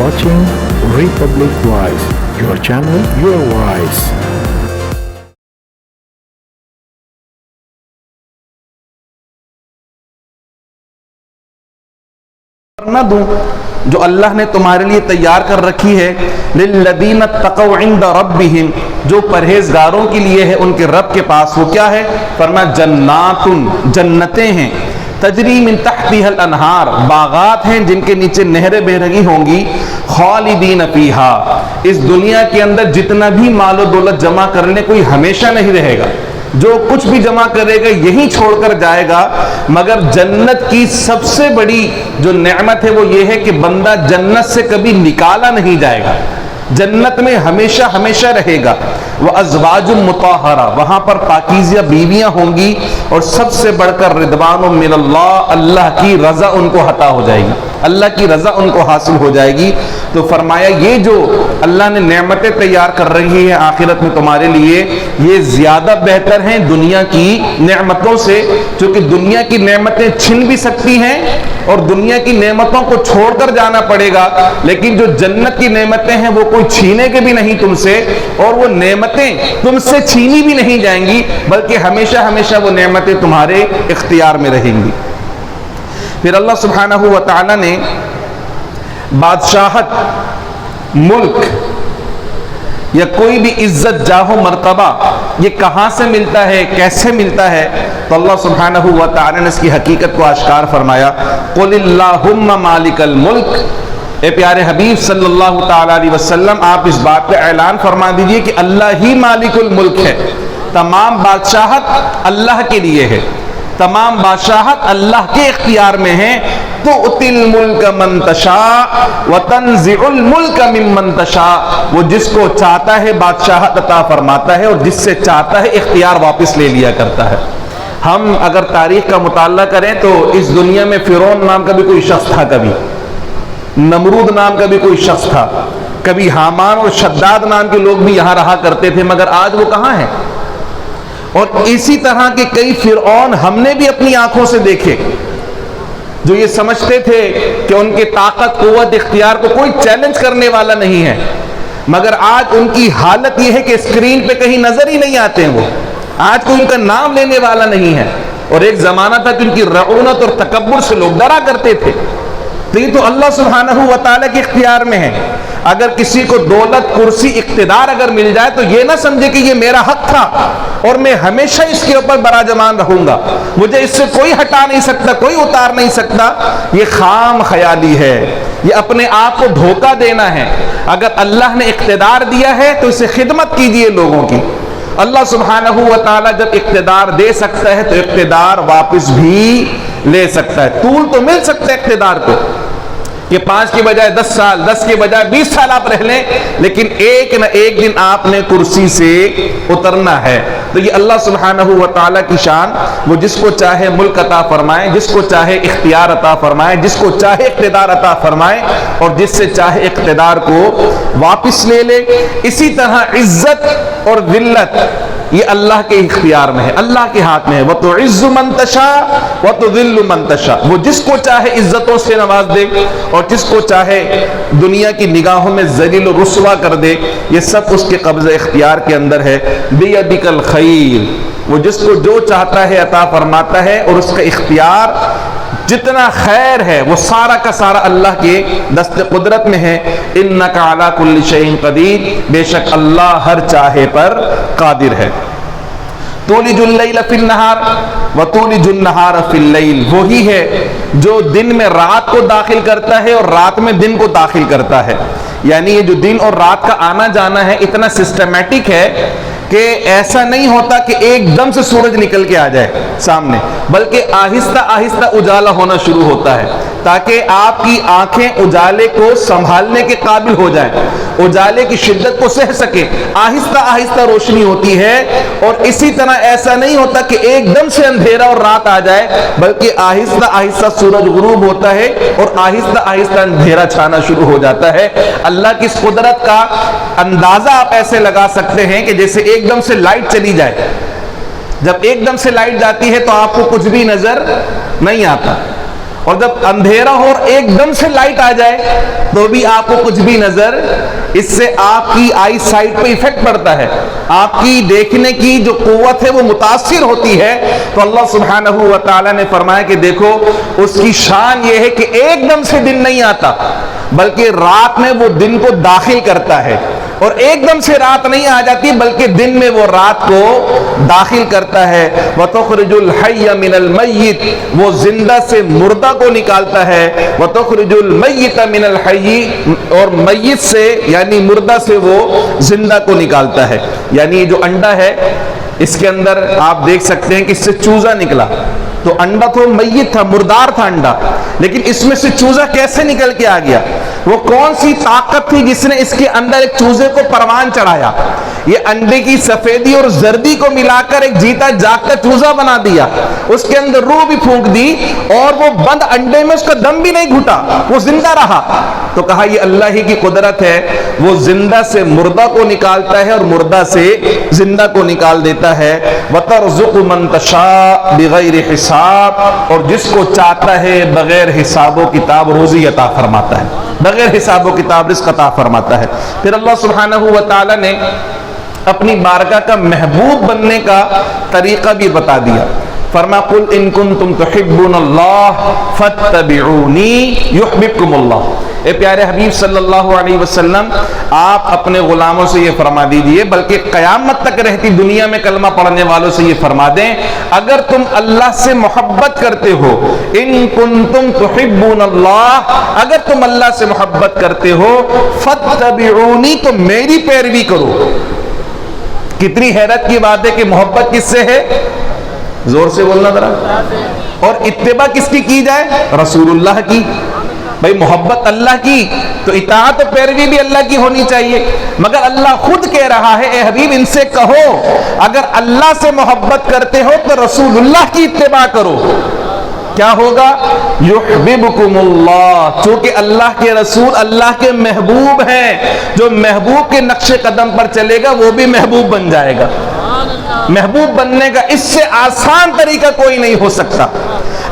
watching Republic Voice, your channel, your voice. نہ دوں جو اللہ نے تمہارے لیے تیار کر رکھی ہے للذین اتقوا عند ربہم، جو پرہیزگاروں کے لیے ہے ان کے رب کے پاس، وہ کیا ہے؟ فرمایا جنات، جنتیں ہیں، تجری من تحتها الانہار، باغات ہیں جن کے نیچے نہریں بہ رہی ہوں گی، خالدین فیہا، اس دنیا کے اندر جتنا بھی مال و دولت جمع کر لیں کوئی ہمیشہ نہیں رہے گا، جو کچھ بھی جمع کرے گا یہی چھوڑ کر جائے گا، مگر جنت کی سب سے بڑی جو نعمت ہے وہ یہ ہے کہ بندہ جنت سے کبھی نکالا نہیں جائے گا، جنت میں ہمیشہ ہمیشہ رہے گا۔ وَأَزْوَاجٌ مُطَہَّرَةٌ، وہاں پر پاکیزہ بیویاں ہوں گی، اور سب سے بڑھ کر رضوان من اللہ، اللہ کی رضا ان کو عطا ہو جائے گی، اللہ کی رضا ان کو حاصل ہو جائے گی۔ تو فرمایا یہ جو اللہ نے نعمتیں تیار کر رہی ہیں آخرت میں تمہارے لیے، یہ زیادہ بہتر ہیں دنیا کی نعمتوں سے، چونکہ دنیا کی نعمتیں چھن بھی سکتی ہیں اور دنیا کی نعمتوں کو چھوڑ کر جانا پڑے گا، لیکن جو جنت کی نعمتیں ہیں وہ کوئی چھینے کے بھی نہیں تم سے، اور وہ نعمتیں تم سے چھینی بھی نہیں جائیں گی، بلکہ ہمیشہ ہمیشہ وہ نعمتیں تمہارے اختیار میں رہیں گی۔ پھر اللہ سبحانہ و تعالی نے بادشاہت، ملک یا کوئی بھی عزت، جاہ و مرتبہ یہ کہاں سے ملتا ہے، کیسے ملتا ہے، تو اللہ سبحانہ و تعالی نے اس کی حقیقت کو آشکار فرمایا، قُلِ اللَّهُمَّ مَالِكَ الْمُلْكِ، اے پیارے حبیب صلی اللہ تعالی علیہ وسلم آپ اس بات پہ اعلان فرما دیجئے کہ اللہ ہی مالک الملک ہے، تمام بادشاہت اللہ کے لیے ہے، تمام بادشاہت اللہ کے اختیار میں ہیں۔ تُؤْتِي الْمُلْكَ مَن تَشَاءُ وَتَنزِعُ الْمُلْكَ مِمَّن تَشَاءُ، وہ جس کو چاہتا ہے بادشاہت عطا فرماتا ہے اور جس سے چاہتا ہے اختیار واپس لے لیا کرتا ہے۔ ہم اگر تاریخ کا مطالعہ کریں تو اس دنیا میں فرعون نام کا بھی کوئی شخص تھا، کبھی نمرود نام کا بھی کوئی شخص تھا، کبھی حامان اور شداد نام کے لوگ بھی یہاں رہا کرتے تھے، مگر آج وہ کہاں ہیں؟ اور اسی طرح کے کئی فرعون ہم نے بھی اپنی آنکھوں سے دیکھے، جو یہ سمجھتے تھے کہ ان کی طاقت، قوت، اختیار کو کوئی چیلنج کرنے والا نہیں ہے، مگر آج ان کی حالت یہ ہے کہ اسکرین پہ کہیں نظر ہی نہیں آتے ہیں، وہ آج کوئی ان کا نام لینے والا نہیں ہے، اور ایک زمانہ تھا کہ ان کی رعونت اور تکبر سے لوگ ڈرا کرتے تھے۔ تو یہ تو اللہ سبحانہ و تعالیٰ کے اختیار میں ہے۔ اگر کسی کو دولت، کرسی، اقتدار اگر مل جائے تو یہ نہ سمجھے کہ یہ میرا حق تھا اور میں ہمیشہ اس کے اوپر براجمان رہوں گا، مجھے اس سے کوئی ہٹا نہیں سکتا، کوئی اتار نہیں سکتا، یہ خام خیالی ہے، یہ اپنے آپ کو دھوکہ دینا ہے۔ اگر اللہ نے اقتدار دیا ہے تو اسے خدمت کیجئے لوگوں کی۔ اللہ سبحانہ و تعالیٰ جب اقتدار دے سکتا ہے تو اقتدار واپس بھی لے سکتا ہے۔ طول تو مل سکتا ہے اقتدار کو، کہ 5 کی بجائے 10 سال، 10 کی بجائے 20 سال آپ رہ لیں، لیکن ایک نہ ایک دن آپ نے کرسی سے اترنا ہے۔ تو یہ اللہ سبحانہ و تعالیٰ کی شان، وہ جس کو چاہے ملک عطا فرمائے، جس کو چاہے اختیار عطا فرمائے، جس کو چاہے اقتدار عطا فرمائے، اور جس سے چاہے اقتدار کو واپس لے لے۔ اسی طرح عزت اور ذلت یہ اللہ کے اختیار میں ہے، اللہ کے ہاتھ میں ہے۔ وَتُعِزُّ مَن تَشَاءُ وَتُذِلُّ مَن تَشَاءُ، وہ جس کو چاہے عزتوں سے نواز دے اور جس کو چاہے دنیا کی نگاہوں میں ذلیل و رسوا کر دے، یہ سب اس کے قبضہ اختیار کے اندر ہے۔ بِيَدِكَ الْخَيْرُ، وہ جس کو جو چاہتا ہے عطا فرماتا ہے، اور اس کا اختیار جتنا خیر ہے وہ سارا کا سارا اللہ کے دست قدرت میں ہے۔ اِنَّكَ عَلَى كُلِّ شَيْءٍ قَدِيرٌ، بے شک اللہ ہر چاہے پر قادر ہے۔ تولج اللیل فی النہار وتولج النہار فی اللیل، وہی ہے جو دن میں رات کو داخل کرتا ہے اور رات میں دن کو داخل کرتا ہے، یعنی یہ جو دن اور رات کا آنا جانا ہے اتنا سسٹمیٹک ہے کہ ایسا نہیں ہوتا کہ ایک دم سے سورج نکل کے آ جائے سامنے، بلکہ آہستہ آہستہ اجالا ہونا شروع ہوتا ہے، تاکہ آپ کی آنکھیں اجالے کو سنبھالنے کے قابل ہو جائیں، اجالے کی شدت کو سہ سکے، آہستہ آہستہ روشنی ہوتی ہے۔ اور اسی طرح ایسا نہیں ہوتا کہ ایک دم سے اندھیرا اور رات آ جائے، بلکہ آہستہ آہستہ سورج غروب ہوتا ہے اور آہستہ آہستہ اندھیرا چھانا شروع ہو جاتا ہے۔ اللہ کی اس قدرت کا اندازہ آپ ایسے لگا سکتے ہیں کہ جیسے ایک دم سے لائٹ چلی جائے، جب ایک دم سے لائٹ جاتی ہے تو آپ کو کچھ بھی نظر نہیں آتا، اور جب اندھیرا ہو اور ایک دم سے لائٹ آ جائے تو بھی آپ کو کچھ بھی نظر، اس سے آپ کی آئی سائٹ پہ ایفیکٹ پڑتا ہے، آپ کی دیکھنے کی جو قوت ہے وہ متاثر ہوتی ہے۔ تو اللہ سبحانہ و تعالیٰ نے فرمایا کہ دیکھو اس کی شان یہ ہے کہ ایک دم سے دن نہیں آتا بلکہ رات میں وہ دن کو داخل کرتا ہے، اور ایک دم سے رات نہیں آ جاتی بلکہ دن میں وہ رات کو داخل کرتا ہے۔ وَتُخْرِجُ الْحَيَّ مِنَ الْمَيِّتِ، وہ زندہ سے مردہ کو نکالتا ہے۔ وَتُخْرِجُ الْمَيِّتَ مِنَ الْحَيِّ، اور میت سے یعنی مردہ سے وہ زندہ کو نکالتا ہے۔ یعنی یہ جو انڈا ہے اس کے اندر آپ دیکھ سکتے ہیں کہ اس سے چوزا نکلا، تو انڈا تو میت تھا، مردار تھا انڈا، لیکن اس میں سے چوزا کیسے نکل کے آ گیا؟ وہ کون سی طاقت تھی جس نے اس کے اندر ایک چوزے کو پروان چڑھایا؟ یہ انڈے کی سفیدی اور زردی کو ملا کر ایک جیتا جاگتا چوزا بنا دیا، اس کے اندر روح بھی پھونک دی، اور وہ بند انڈے میں اس کا دم بھی نہیں گھٹا، وہ زندہ رہا۔ تو کہا یہ اللہ ہی کی قدرت ہے، وہ زندہ سے مردہ کو نکالتا ہے اور مردہ سے زندہ کو نکال دیتا ہے۔ وَتَرْزُقُ مَن تَشَاءُ بِغَيْرِ حساب، اور جس کو چاہتا ہے بغیر حساب و کتاب روزی عطا فرماتا ہے، بغیر حساب و کتاب رزق عطا فرماتا ہے۔ پھر اللہ سبحانہ و تعالی نے اپنی بارگاہ کا محبوب بننے کا طریقہ بھی بتا دیا۔ فرمایا قل ان کنتم تحبون اللہ فاتبعونی یحببکم اللہ۔ اے پیارے حبیب صلی اللہ علیہ وسلم، آپ اپنے غلاموں سے یہ فرما دیجئے، بلکہ قیامت تک رہتی دنیا میں کلمہ پڑھنے والوں سے یہ فرما دیں، اگر تم اللہ سے محبت کرتے ہو، ان کنتم تحبون اللہ، اگر تم اللہ سے محبت کرتے ہو، فاتبعونی، تو میری پیروی کرو۔ کتنی حیرت کی بات ہے کہ محبت کس سے ہے؟ زور سے بولنا ذرا۔ اور اتباع کس کی جائے؟ رسول اللہ کی۔ بھائی محبت اللہ کی تو اطاعت و پیروی بھی اللہ کی ہونی چاہیے، مگر اللہ خود کہہ رہا ہے اے حبیب ان سے کہو اگر اللہ سے محبت کرتے ہو تو رسول اللہ کی اتباع کرو۔ کیا ہوگا؟ یحببکم اللہ، چونکہ اللہ کے رسول اللہ کے محبوب ہیں، جو محبوب کے نقش قدم پر چلے گا وہ بھی محبوب بن جائے گا۔ محبوب بننے کا اس سے آسان طریقہ کوئی نہیں ہو سکتا،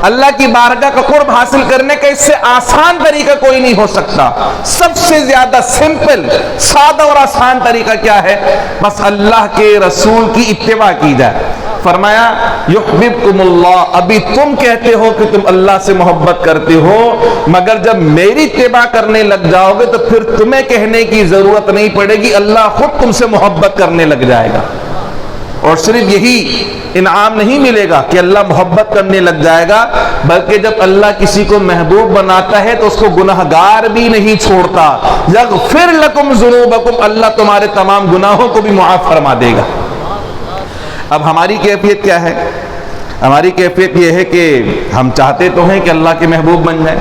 اللہ کی بارگاہ کا قرب حاصل کرنے کا اس سے آسان طریقہ کوئی نہیں ہو سکتا۔ سب سے زیادہ سمپل، سادہ اور آسان طریقہ کیا ہے؟ بس اللہ کے رسول کی اتباع کی جائے۔ فرمایا یحببکم اللہ، ابھی تم کہتے ہو کہ تم اللہ سے محبت کرتے ہو، مگر جب میری اتباع کرنے لگ جاؤ گے تو پھر تمہیں کہنے کی ضرورت نہیں پڑے گی، اللہ خود تم سے محبت کرنے لگ جائے گا۔ اور صرف یہی انعام نہیں ملے گا کہ اللہ محبت کرنے لگ جائے گا، بلکہ جب اللہ کسی کو محبوب بناتا ہے تو اس کو گناہگار بھی نہیں چھوڑتا۔ یغفر لکم ذنوبکم، اللہ تمہارے تمام گناہوں کو بھی معاف فرما دے گا۔ اب ہماری کیفیت کیا ہے؟ ہماری کیفیت یہ ہے کہ ہم چاہتے تو ہیں کہ اللہ کے محبوب بن جائیں،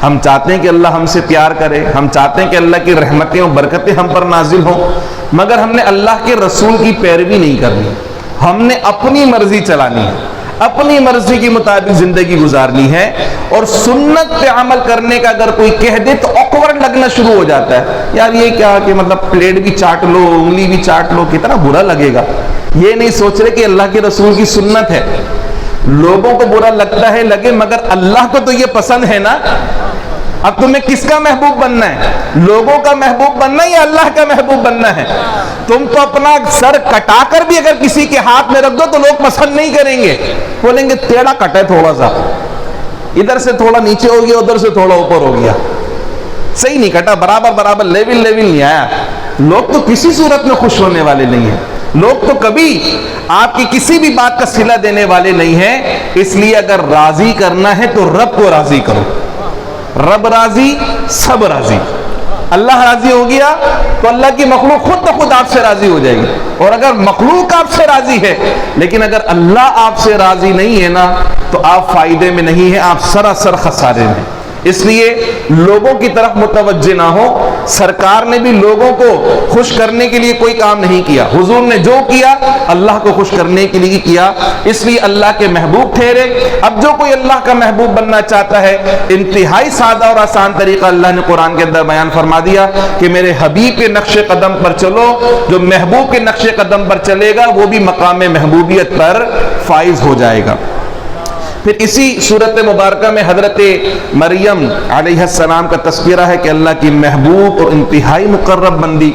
ہم چاہتے ہیں کہ اللہ ہم سے پیار کرے، ہم چاہتے ہیں کہ اللہ کی رحمتیں اور برکتیں ہم پر نازل ہوں، مگر ہم نے اللہ کے رسول کی پیروی نہیں کرنی، ہم نے اپنی مرضی چلانی ہے، اپنی مرضی کے مطابق زندگی گزارنی ہے۔ اور سنت پہ عمل کرنے کا اگر کوئی کہہ دے تو awkward لگنا شروع ہو جاتا ہے، یار یہ کیا کہ مطلب پلیٹ بھی چاٹ لو، انگلی بھی چاٹ لو، کتنا برا لگے گا۔ یہ نہیں سوچ رہے کہ اللہ کے رسول کی سنت ہے، لوگوں کو برا لگتا ہے لگے، مگر اللہ کو تو یہ پسند ہے نا۔ اب تمہیں کس کا محبوب بننا ہے؟ لوگوں کا محبوب بننا ہے یا اللہ کا محبوب بننا ہے؟ تم تو اپنا سر کٹا کر بھی اگر کسی کے ہاتھ میں رکھ دو تو لوگ پسند نہیں کریں گے، بولیں گے ٹیڑھا کٹا ہے، تھوڑا سا ادھر سے تھوڑا نیچے ہو گیا، ادھر سے تھوڑا اوپر ہو گیا، صحیح نہیں کٹا، برابر لیول نہیں آیا۔ لوگ تو کسی صورت میں خوش ہونے والے نہیں ہیں، لوگ تو کبھی آپ کی کسی بھی بات کا صلہ دینے والے نہیں ہیں۔ اس لیے اگر راضی کرنا ہے تو رب کو راضی کرو، رب راضی سب راضی۔ اللہ راضی ہو گیا تو اللہ کی مخلوق خود بخود آپ سے راضی ہو جائے گی، اور اگر مخلوق آپ سے راضی ہے لیکن اگر اللہ آپ سے راضی نہیں ہے نا تو آپ فائدے میں نہیں ہیں، آپ سراسر خسارے میں۔ اس لیے لوگوں کی طرف متوجہ نہ ہو۔ سرکار نے بھی لوگوں کو خوش کرنے کے لیے کوئی کام نہیں کیا، حضور نے جو کیا اللہ کو خوش کرنے کے لیے کیا، اس لیے اللہ کے محبوب ٹھہرے۔ اب جو کوئی اللہ کا محبوب بننا چاہتا ہے، انتہائی سادہ اور آسان طریقہ اللہ نے قرآن کے اندر بیان فرما دیا کہ میرے حبیب کے نقش قدم پر چلو، جو محبوب کے نقش قدم پر چلے گا وہ بھی مقام محبوبیت پر فائز ہو جائے گا۔ پھر اسی صورت مبارکہ میں حضرت مریم علیہ السلام کا تذکرہ ہے کہ اللہ کی محبوب اور انتہائی مقرب بندی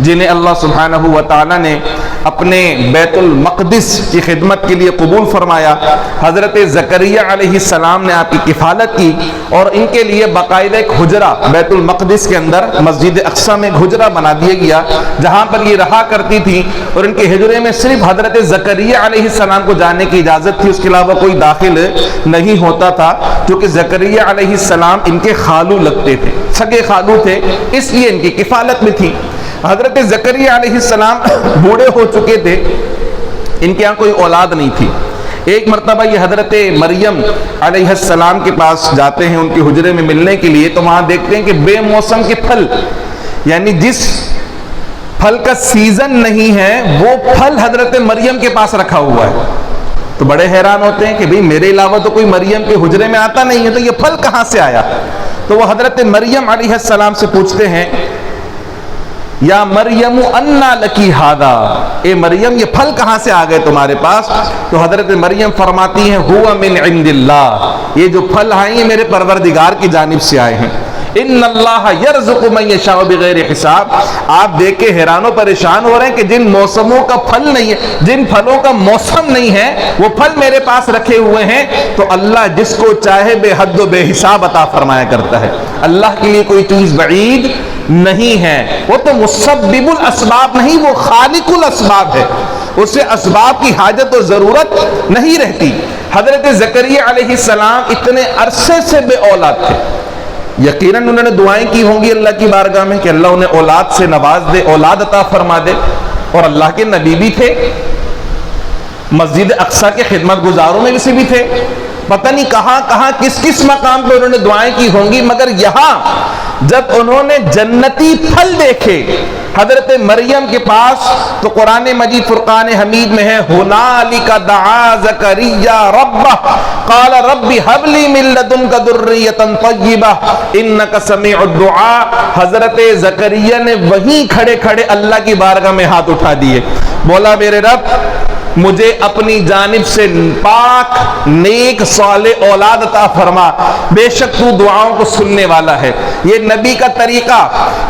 جنہیں اللہ سبحانہ و تعالیٰ نے اپنے بیت المقدس کی خدمت کے لیے قبول فرمایا. حضرت زکریا علیہ السلام نے آپ کی کفالت کی اور ان کے لیے باقاعدہ ایک حجرہ بیت المقدس کے اندر مسجد اقصی میں ایک حجرہ بنا دیا گیا جہاں پر یہ رہا کرتی تھی, اور ان کے حجرے میں صرف حضرت زکریا علیہ السلام کو جانے کی اجازت تھی, اس کے علاوہ کوئی داخل نہیں ہوتا تھا, کیونکہ زکریا علیہ السلام ان کے خالو لگتے تھے, سگے خالو تھے, اس لیے ان کی کفالت میں تھی. حضرت زکریا علیہ السلام بوڑھے ہو چکے تھے, ان کے یہاں کوئی اولاد نہیں تھی. ایک مرتبہ یہ حضرت مریم علیہ السلام کے پاس جاتے ہیں ان کے حجرے میں ملنے کے لیے, تو وہاں دیکھتے ہیں کہ بے موسم کے پھل, یعنی جس پھل کا سیزن نہیں ہے وہ پھل حضرت مریم کے پاس رکھا ہوا ہے. تو بڑے حیران ہوتے ہیں کہ بھئی میرے علاوہ تو کوئی مریم کے حجرے میں آتا نہیں ہے, تو یہ پھل کہاں سے آیا؟ تو وہ حضرت مریم علیہ السلام سے پوچھتے ہیں, یا مریم انا لکی ہادا, اے مریم یہ پھل کہاں سے آ گئے تمہارے پاس؟ تو حضرت مریم فرماتی ہیں ہوا من عند اللہ, یہ جو پھل آئے ہیں میرے پروردگار کی جانب سے آئے ہیں. ان اللہ یرزق من یشاء بغیر حساب. آپ دیکھ کے حیران و پریشان ہو رہے ہیں کہ جن موسموں کا پھل نہیں ہے, جن پھلوں کا موسم نہیں ہے, وہ پھل میرے پاس رکھے ہوئے ہیں. تو اللہ جس کو چاہے بے حد و بے حساب عطا فرمایا کرتا ہے. اللہ کے لیے کوئی چیز بعید نہیں ہے, وہ تو مسبب الاسباب نہیں, وہ خالق الاسباب ہے, اسے اسباب کی حاجت و ضرورت نہیں رہتی. حضرت زکریا علیہ السلام اتنے عرصے سے بے اولاد تھے, یقیناً انہوں نے دعائیں کی ہوں گی اللہ کی بارگاہ میں کہ اللہ انہیں اولاد سے نواز دے, اولاد عطا فرما دے, اور اللہ کے نبی بھی تھے, مسجد اقصی کے خدمت گزاروں میں سے بھی تھے, پتہ نہیں کہاں کہاں کس کس مقام پہ انہوں نے دعائیں کی ہوں گی. مگر یہاں جب انہوں نے جنتی پھل دیکھے حضرت مریم کے پاس, تو قرآن مجید فرقان حمید میں ہے ہنالک دعا زکریا ربہ قال رب ہب لی من لدنک ذریۃ طیبہ انک سمیع الدعاء. حضرت زکریا نے وہیں کھڑے کھڑے اللہ کی بارگاہ میں ہاتھ اٹھا دیے, بولا میرے رب مجھے اپنی جانب سے پاک نیک صالح اولاد عطا فرما, بے شک تو دعاؤں کو سننے والا ہے. یہ نبی کا طریقہ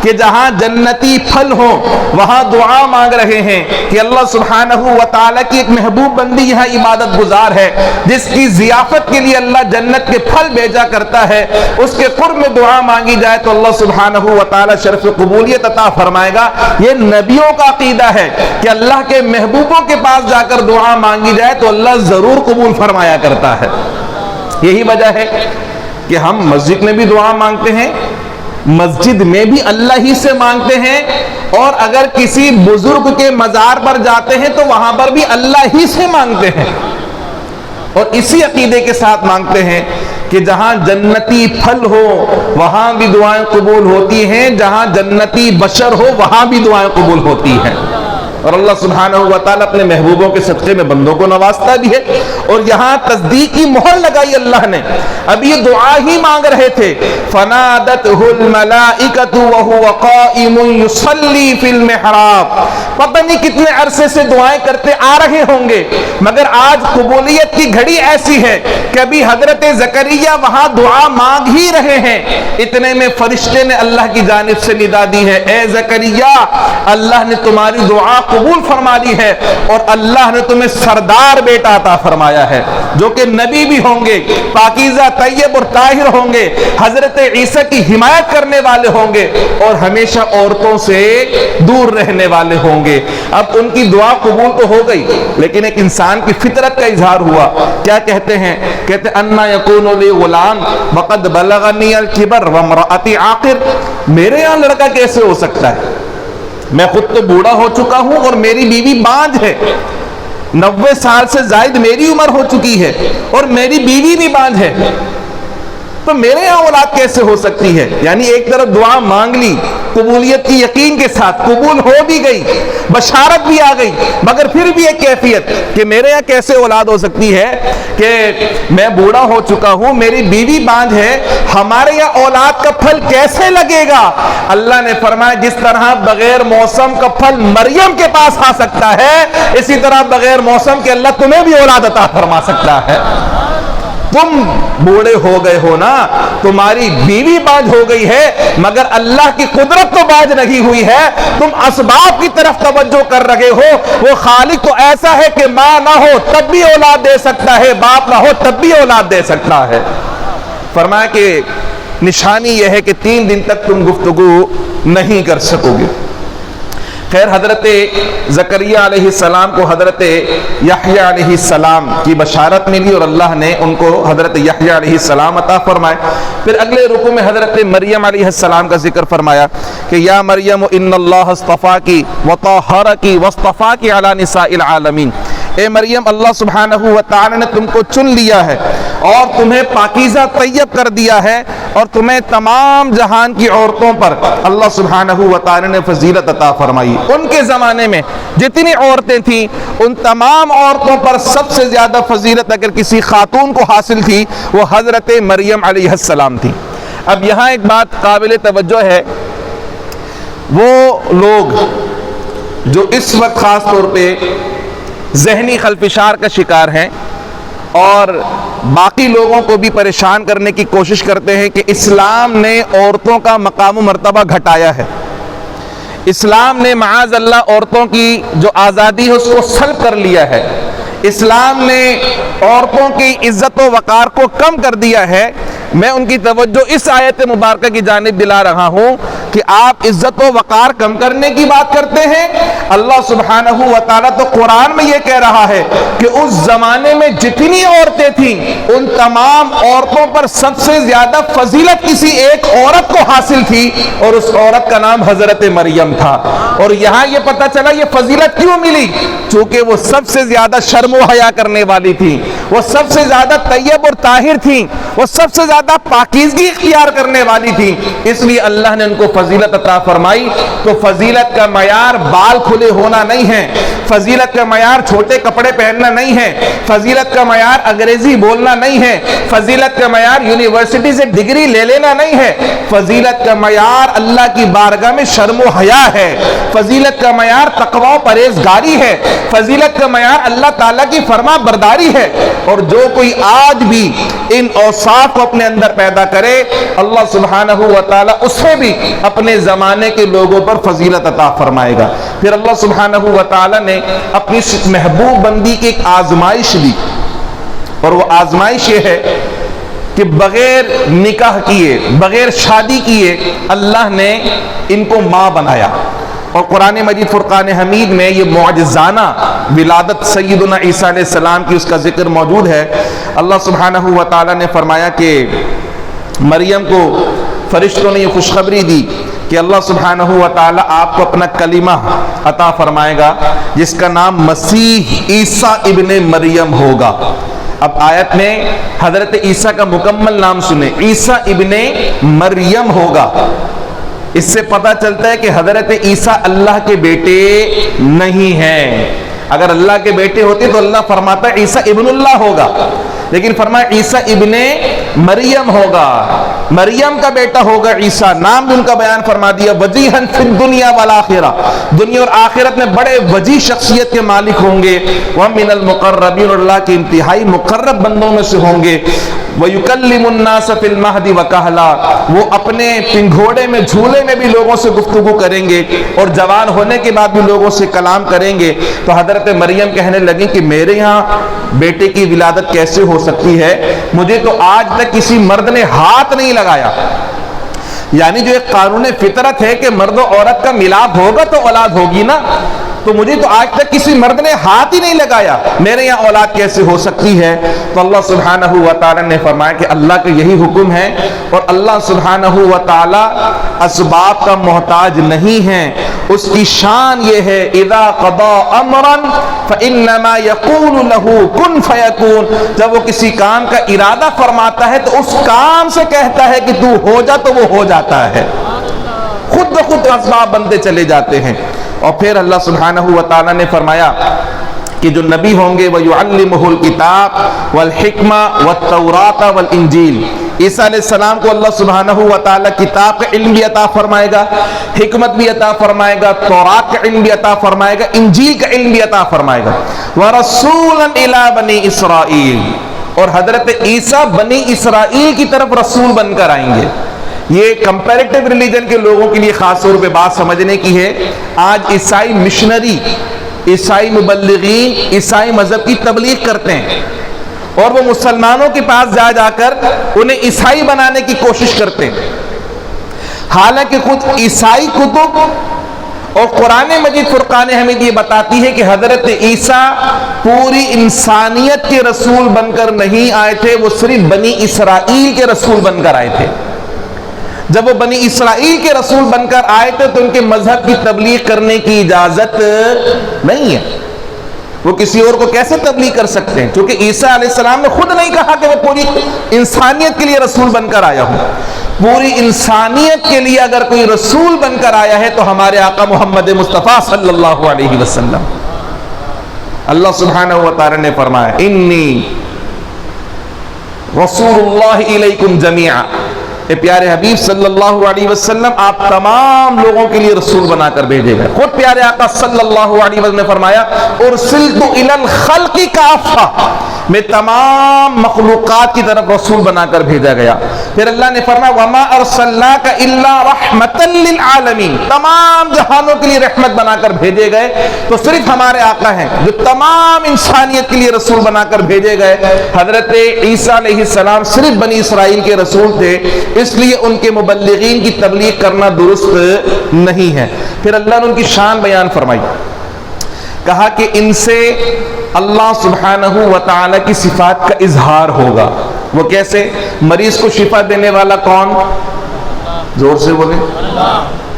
کہ جہاں جنتی پھل ہوں وہاں دعا مانگ رہے ہیں کہ اللہ سبحانہ و تعالیٰ کی ایک محبوب بندی یہاں عبادت گزار ہے جس کی ضیافت کے لیے اللہ جنت کے پھل بھیجا کرتا ہے, اس کے قرب میں دعا مانگی جائے تو اللہ سبحانہ و تعالیٰ شرف قبولیت عطا فرمائے گا. یہ نبیوں کا عقیدہ ہے کہ اللہ کے محبوبوں کے پاس جا کر دعا مانگی جائے تو اللہ ضرور قبول فرمایا کرتا ہے. یہی وجہ ہے کہ ہم مسجد میں بھی دعا مانگتے ہیں, مسجد میں بھی اللہ ہی سے مانگتے ہیں, اور اگر کسی بزرگ کے مزار پر جاتے ہیں تو وہاں پر بھی اللہ ہی سے مانگتے ہیں, اور اسی عقیدے کے ساتھ مانگتے ہیں کہ جہاں جنتی پھل ہو وہاں بھی دعائیں قبول ہوتی ہیں, جہاں جنتی بشر ہو وہاں بھی دعائیں قبول ہوتی ہیں. اور اللہ سبحانہ و تعالیٰ اپنے محبوبوں کے صدقے میں بندوں کو نوازتا بھی ہے. اور یہاں تصدیق کی مہر لگائی اللہ نے. اب یہ دعا ہی مانگ رہے تھے, فنادتہ الملائکۃ وہو قائم یصلی فی المحراب. پتہ نہیں کتنے عرصے سے دعائیں کرتے آ رہے ہوں گے, مگر آج قبولیت کی گھڑی ایسی ہے کہ ابھی حضرت زکریا وہاں دعا مانگ ہی رہے ہیں, اتنے میں فرشتے نے اللہ کی جانب سے ندا دی ہے, اے زکریا اللہ نے تمہاری دعا قبول فرما لی ہے, اور اللہ نے تمہیں سردار بیٹا عطا فرمایا ہے جو کہ نبی بھی ہوں گے, پاکیزہ طیب اور طاہر ہوں گے, حضرت عیسیٰ کی حمایت کرنے والے ہوں گے, اور ہمیشہ عورتوں سے دور رہنے والے ہوں گے. اب ان کی دعا قبول تو ہو گئی, لیکن ایک انسان کی فطرت کا اظہار ہوا. کیا کہتے ہیں؟ کہتے انا یکون لی غلام وقد بلغنی الکبر وامرأتی عاقر. میرے یہاں لڑکا کیسے ہو سکتا ہے؟ میں خود تو بوڑھا ہو چکا ہوں اور میری بیوی بانجھ ہے, 90 سال سے زائد میری عمر ہو چکی ہے, اور میری بیوی بھی بانجھ ہے, تو میرے یہاں اولاد کیسے ہو سکتی ہے؟ یعنی ایک طرف دعا مانگ لی قبولیت کی یقین کے ساتھ, قبول ہو بھی گئی, بشارت بھی آ گئی, مگر پھر بھی ایک کیفیت کہ میرے یہاں کیسے اولاد ہو سکتی ہے کہ میں بوڑھا ہو چکا ہوں, میری بیوی بانجھ ہے, ہمارے یہاں اولاد کا پھل کیسے لگے گا؟ اللہ نے فرمایا جس طرح بغیر موسم کا پھل مریم کے پاس آ سکتا ہے, اسی طرح بغیر موسم کے اللہ تمہیں بھی اولاد عطا فرما سکتا ہے. تم بوڑھے ہو گئے ہو نا, تمہاری بیوی باج ہو گئی ہے, مگر اللہ کی قدرت تو باج نہیں ہوئی ہے. تم اسباب کی طرف توجہ کر رہے ہو. وہ خالق تو ایسا ہے کہ ماں نہ ہو تب بھی اولاد دے سکتا ہے, باپ نہ ہو تب بھی اولاد دے سکتا ہے. فرمایا کہ نشانی یہ ہے کہ 3 دن تک تم گفتگو نہیں کر سکو گے. خیر, حضرت زکریا علیہ السلام کو حضرت یحییٰ علیہ السلام کی بشارت ملی اور اللہ نے ان کو حضرت یحییٰ علیہ السلام عطا فرمائے. پھر اگلے رکوع میں حضرت مریم علیہ السلام کا ذکر فرمایا کہ یا مریم ان اللہ اصطفاکی وطہرکی واصطفاکی علی نساء العالمین. اے مریم, اللہ سبحانہ و تعالی نے تم کو چن لیا ہے اور تمہیں پاکیزہ طیب کر دیا ہے, اور تمہیں تمام جہان کی عورتوں پر اللہ سبحانہ و تعالی نے فضیلت عطا فرمائی. ان کے زمانے میں جتنی عورتیں تھیں ان تمام عورتوں پر سب سے زیادہ فضیلت اگر کسی خاتون کو حاصل تھی وہ حضرت مریم علیہ السلام تھی. اب یہاں ایک بات قابل توجہ ہے, وہ لوگ جو اس وقت خاص طور پہ ذہنی خلفشار کا شکار ہیں اور باقی لوگوں کو بھی پریشان کرنے کی کوشش کرتے ہیں کہ اسلام نے عورتوں کا مقام و مرتبہ گھٹایا ہے, اسلام نے معاذ اللہ عورتوں کی جو آزادی ہے اس کو سلب کر لیا ہے, اسلام نے عورتوں کی عزت و وقار کو کم کر دیا ہے. میں ان کی توجہ اس آیت مبارکہ کی جانب دلا رہا ہوں کہ آپ عزت و وقار کم کرنے کی بات کرتے ہیں. اللہ سبحانہ و تعالیٰ تو قرآن میں یہ کہہ رہا ہے کہ اس زمانے میں جتنی عورتیں تھیں ان تمام عورتوں پر سب سے زیادہ فضیلت کسی ایک عورت کو حاصل تھی, اور اس عورت کا نام حضرت مریم تھا. اور یہاں یہ پتہ چلا یہ فضیلت کیوں ملی, چونکہ وہ سب سے زیادہ شرم و حیا کرنے والی تھی, وہ سب سے زیادہ طیب اور طاہر تھیں, وہ سب سے زیادہ پاکیزگی اختیار کرنے والی تھی, اس لیے اللہ نے ان کو فضیلت عطا فرمائی. تو فضیلت کا معیار بال کھلے ہونا نہیں ہے, فضیلت کا معیار چھوٹے کپڑے پہننا نہیں ہے, فضیلت کا معیار انگریزی بولنا نہیں ہے, فضیلت کا معیار یونیورسٹی سے ڈگری لے لینا نہیں ہے, فضیلت کا معیار اللہ کی بارگاہ میں شرم و حیا ہے, فضیلت کا معیار تقوی و پرہیزگاری ہے, فضیلت کا معیار اللہ تعالیٰ کی فرما برداری ہے. اور جو کوئی آج بھی ان اوصاف کو اپنے اندر پیدا کرے اللہ سبحانہ و تعالیٰ اس سے بھی اپنے زمانے کے لوگوں پر فضیلت عطا فرمائے گا. پھر اللہ سبحانہ و تعالیٰ نے اپنی محبوب بندی کی ایک آزمائش دی, اور وہ آزمائش یہ ہے کہ بغیر نکاح کیے, بغیر شادی کیے اللہ نے ان کو ماں بنایا. اور قرآن مجید فرقان حمید میں یہ معجزانہ ولادت سیدنا عیسیٰ علیہ السلام کی اس کا ذکر موجود ہے. اللہ سبحانہ و تعالیٰ نے فرمایا کہ مریم کو فرشتوں نے یہ خوشخبری دی کہ اللہ سبحانہ و تعالیٰ آپ کو اپنا کلمہ عطا فرمائے گا جس کا نام مسیح عیسیٰ ابن مریم ہوگا. اب آیت میں حضرت عیسیٰ کا مکمل نام سنیں, عیسیٰ ابن مریم ہوگا. اس سے پتہ چلتا ہے کہ حضرت عیسیٰ اللہ کے بیٹے نہیں ہیں. اگر اللہ کے بیٹے ہوتے تو اللہ فرماتا ہے عیسیٰ ابن اللہ ہوگا, لیکن فرمایا عیسیٰ ابن مریم ہوگا, مریم کا بیٹا ہوگا عیسیٰ. نام بھی ان کا بیان فرما دیا, وجیہن فی الدنیا والآخرہ, دنیا اور آخرت میں بڑے وجیح شخصیت کے مالک ہوں گے. ومن المقربین, اور اللہ کے انتہائی مقرب بندوں میں سے ہوں گے. وَيُكَلِّمُ النَّاسَ فِي الْمَهْدِ وَكَهْلًا, وہ اپنے پنگھوڑے میں جھولے میں بھی لوگوں سے گفتگو کریں گے اور جوان ہونے کے بعد بھی لوگوں سے کلام کریں گے. تو حضرت مریم کہنے لگیں کہ میرے یہاں بیٹے کی ولادت کیسے ہو سکتی ہے, مجھے تو آج تک کسی مرد نے ہاتھ نہیں لگایا. یعنی جو ایک قانون فطرت ہے کہ مرد و عورت کا ملاپ ہوگا تو اولاد ہوگی نا, تو مجھے تو آج تک کسی مرد نے ہاتھ ہی نہیں لگایا, میرے یہاں اولاد کیسے ہو سکتی ہے. تو اللہ سبحانہ و تعالیٰ نے فرمایا کہ اللہ کا یہی حکم ہے, اور اللہ سبحانہ و تعالیٰ اسباب کا محتاج نہیں ہے. اس کی شان یہ ہے اذا قضا امرا فانما يقول له كن فيكون, جب وہ کسی کام کا ارادہ فرماتا ہے تو اس کام سے کہتا ہے کہ تو ہو جا تو وہ ہو جاتا ہے, خود بخود اسباب بنتے چلے جاتے ہیں. اور پھر اللہ سبحانہ و تعالیٰ نے فرمایا کہ جو نبی ہوں گے وَيُعَلِّمُهُ الْكِتَابَ وَالْحِكْمَةَ وَالتَّوْرَاةَ وَالْإِنْجِيلَ, عیسیٰ علیہ السلام کو اللہ سبحانہ و تعالیٰ کتاب کا علم بھی عطا فرمائے گا, حکمت بھی عطا فرمائے گا, تورات کا علم بھی عطا فرمائے گا, انجیل کا علم بھی عطا فرمائے گا. وَرَسُولًا إِلَىٰ بَنِي إِسْرَائِيلَ, اور حضرت عیسیٰ بنی اسرائیل کی طرف رسول بن کر آئیں گے. یہ کمپیریٹیو ریلیجن کے لوگوں کے لیے خاص طور پہ بات سمجھنے کی ہے. آج عیسائی مشنری، عیسائی مبلغین عیسائی مذہب کی تبلیغ کرتے ہیں اور وہ مسلمانوں کے پاس جا کر انہیں عیسائی بنانے کی کوشش کرتے ہیں، حالانکہ خود عیسائی کتب اور قرآن مجید فرقان حمید یہ بتاتی ہے کہ حضرت عیسیٰ پوری انسانیت کے رسول بن کر نہیں آئے تھے، وہ صرف بنی اسرائیل کے رسول بن کر آئے تھے. جب وہ بنی اسرائیل کے رسول بن کر آئے تھے تو ان کے مذہب کی تبلیغ کرنے کی اجازت نہیں ہے. وہ کسی اور کو کیسے تبلیغ کر سکتے ہیں؟ کیونکہ عیسیٰ علیہ السلام نے خود نہیں کہا کہ میں پوری انسانیت کے لیے رسول بن کر آیا ہوں. پوری انسانیت کے لیے اگر کوئی رسول بن کر آیا ہے تو ہمارے آقا محمد مصطفیٰ صلی اللہ علیہ وسلم. اللہ سبحانہ و تعالی نے فرمایا انی رسول اللہ الیکم جمیعا، اے پیارے حبیب صلی اللہ علیہ وسلم آپ تمام لوگوں کے لیے رسول بنا کر بھیجے گئے. خود پیارے آقا صلی اللہ علیہ وسلم نے فرمایا ارسلت الی الخلق کافہ، میں تمام مخلوقات کی طرف رسول بنا کر بھیجا گیا. پھر اللہ نے فرمایا وما ارسلناک الا رحمتا للعالمین، تمام جہانوں کے لیے رحمت بنا کر بھیجے گئے. تو صرف ہمارے آقا ہیں جو تمام انسانیت کے لیے رسول بنا کر بھیجے گئے. حضرت عیسیٰ علیہ السلام صرف بنی اسرائیل کے رسول تھے، اس لیے ان کے مبلغین کی تبلیغ کرنا درست نہیں ہے. پھر اللہ نے ان کی شان بیان فرمائی، کہا کہ ان سے اللہ سبحانہ و تعالی کی صفات کا اظہار ہوگا. وہ کیسے؟ مریض کو شفا دینے والا کون؟ زور سے بولیں.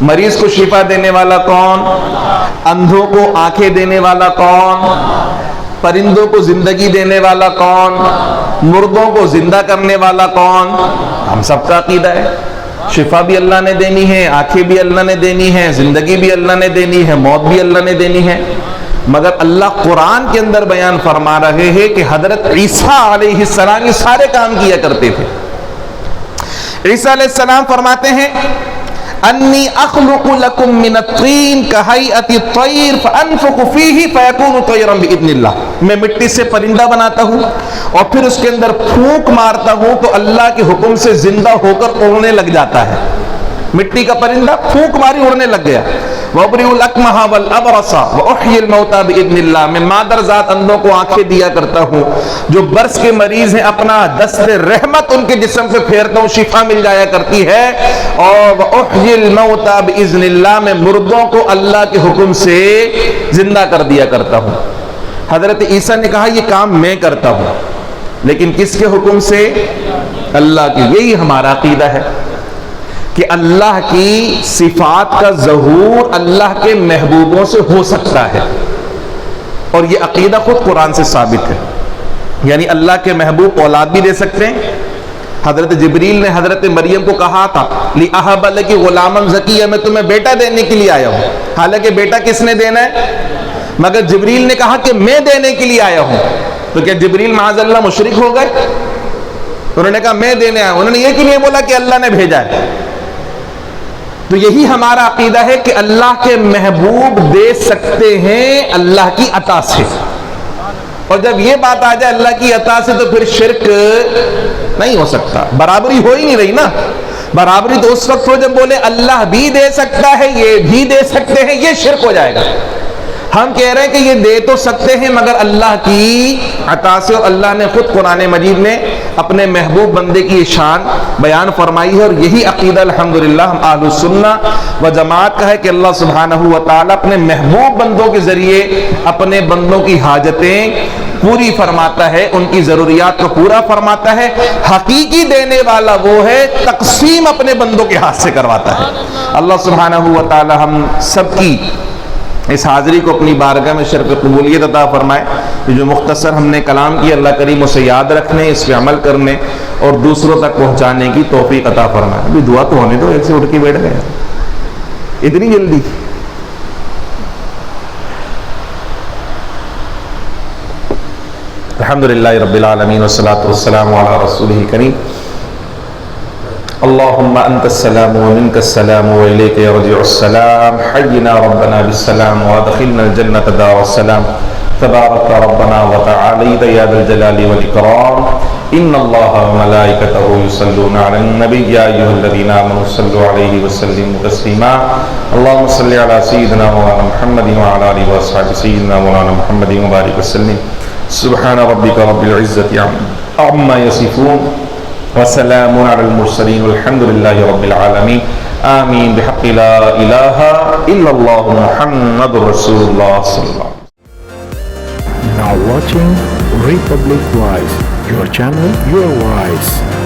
مریض کو شفا دینے والا کون؟ اندھوں کو آنکھیں دینے والا کون؟ پرندوں کو زندگی دینے والا کون؟ مردوں کو زندہ کرنے والا کون؟ ہم سب کا عقیدہ ہے شفا بھی اللہ نے دینی ہے، آنکھیں بھی اللہ نے دینی ہے، زندگی بھی اللہ نے دینی ہے، موت بھی اللہ نے دینی ہے. مگر اللہ قرآن کے اندر بیان فرما رہے ہیں کہ حضرت عیسیٰ علیہ السلام یہ سارے کام کیا کرتے تھے. عیسیٰ علیہ السلام فرماتے ہیں انی اخلق لکم من الطین کہیئت الطیر فانفخ فیہ فیکون طیرا باذن اللہ، میں مٹی سے پرندہ بناتا ہوں اور پھر اس کے اندر پھونک مارتا ہوں تو اللہ کے حکم سے زندہ ہو کر اڑنے لگ جاتا ہے. مٹی کا پرندہ پھونک ماری اڑنے لگ گیا. وَأُبْرِئُ الْأَكْمَحَ وَالْأَبْرَصَ وَأُحْيِي الْمَوْتَى بِإِذْنِ اللَّهِ، میں مادر ذات اندھوں کو آنکھیں دیا کرتا ہوں، جو برس کے مریض ہیں اپنا دست رحمت ان کے جسم پہ پھیرتا ہوں، شفا مل جایا کرتی ہے. اور وَأُحْيِي الْمَوْتَى بِإِذْنِ اللَّهِ، میں مردوں کو اللہ کے حکم سے زندہ کر دیا کرتا ہوں. حضرت عیسیٰ نے کہا یہ کام میں کرتا ہوں، لیکن کس کے حکم سے؟ اللہ کی. یہی ہمارا عقیدہ ہے کہ اللہ کی صفات کا ظہور اللہ کے محبوبوں سے ہو سکتا ہے، اور یہ عقیدہ خود قرآن سے ثابت ہے. یعنی اللہ کے محبوب اولاد بھی دے سکتے ہیں. حضرت جبریل نے حضرت مریم کو کہا تھا لِأَهَبَ لَكِ غُلَامًا زَكِيًّا، میں تمہیں بیٹا دینے کے لیے آیا ہوں. حالانکہ بیٹا کس نے دینا ہے؟ مگر جبریل نے کہا کہ میں دینے کے لیے آیا ہوں. تو کیا جبریل معاذ اللہ مشرک ہو گئے؟ انہوں نے کہا میں دینے آیا ہوں. انہوں نے یہ کیوں نہیں بولا کہ اللہ نے بھیجا ہے؟ تو یہی ہمارا عقیدہ ہے کہ اللہ کے محبوب دے سکتے ہیں اللہ کی عطا سے. اور جب یہ بات آ جائے اللہ کی عطا سے تو پھر شرک نہیں ہو سکتا. برابری ہو ہی نہیں رہی نا. برابری تو اس وقت ہو جب بولے اللہ بھی دے سکتا ہے یہ بھی دے سکتے ہیں، یہ شرک ہو جائے گا. ہم کہہ رہے ہیں کہ یہ دے تو سکتے ہیں مگر اللہ کی عطا سے. اور اللہ نے خود قرآن مجید میں اپنے محبوب بندے کی شان بیان فرمائی ہے. اور یہی عقیدہ الحمدللہ ہم اہل السنہ و جماعت کا ہے کہ اللہ سبحانہ و تعالیٰ اپنے محبوب بندوں کے ذریعے اپنے بندوں کی حاجتیں پوری فرماتا ہے، ان کی ضروریات کو پورا فرماتا ہے. حقیقی دینے والا وہ ہے، تقسیم اپنے بندوں کے ہاتھ سے کرواتا ہے. اللہ سبحانہ و تعالیٰ ہم سب کی اس حاضری کو اپنی بارگاہ میں شرف قبولیت عطا فرمائے. جو مختصر ہم نے کلام کی اللہ کریم اسے یاد رکھنے، اس پہ عمل کرنے اور دوسروں تک پہنچانے کی توفیق عطا فرمائے. ابھی دعا تو ہونے دو، ایک سے اٹھ کے بیٹھ گئے اتنی جلدی. الحمدللہ رب العالمین والصلاة والسلام علی رسولہ کریم. اللهم انت السلام ومنك السلام واليك يرجع السلام. حينا ربنا بالسلام وادخلنا الجنة دار السلام تبارك ربنا وتعاليت يا ذا الجلال والإكرام إن الله وملائكته يصلون على النبي يا أيها الذين آمنوا صلوا عليه وسلموا تسليما اللهم صل على سيدنا مولانا محمد وعلى آله وأصحابه سيدنا مولانا محمد وبارك وسلم سبحان ربك رب العزة عما يصفون وسلام على المرسلين والحمد لله رب العالمين آمين بحق لا إله إلا الله محمد رسول الله صلى الله عليه وسلم. Now watching Republic Voice, your channel, your voice.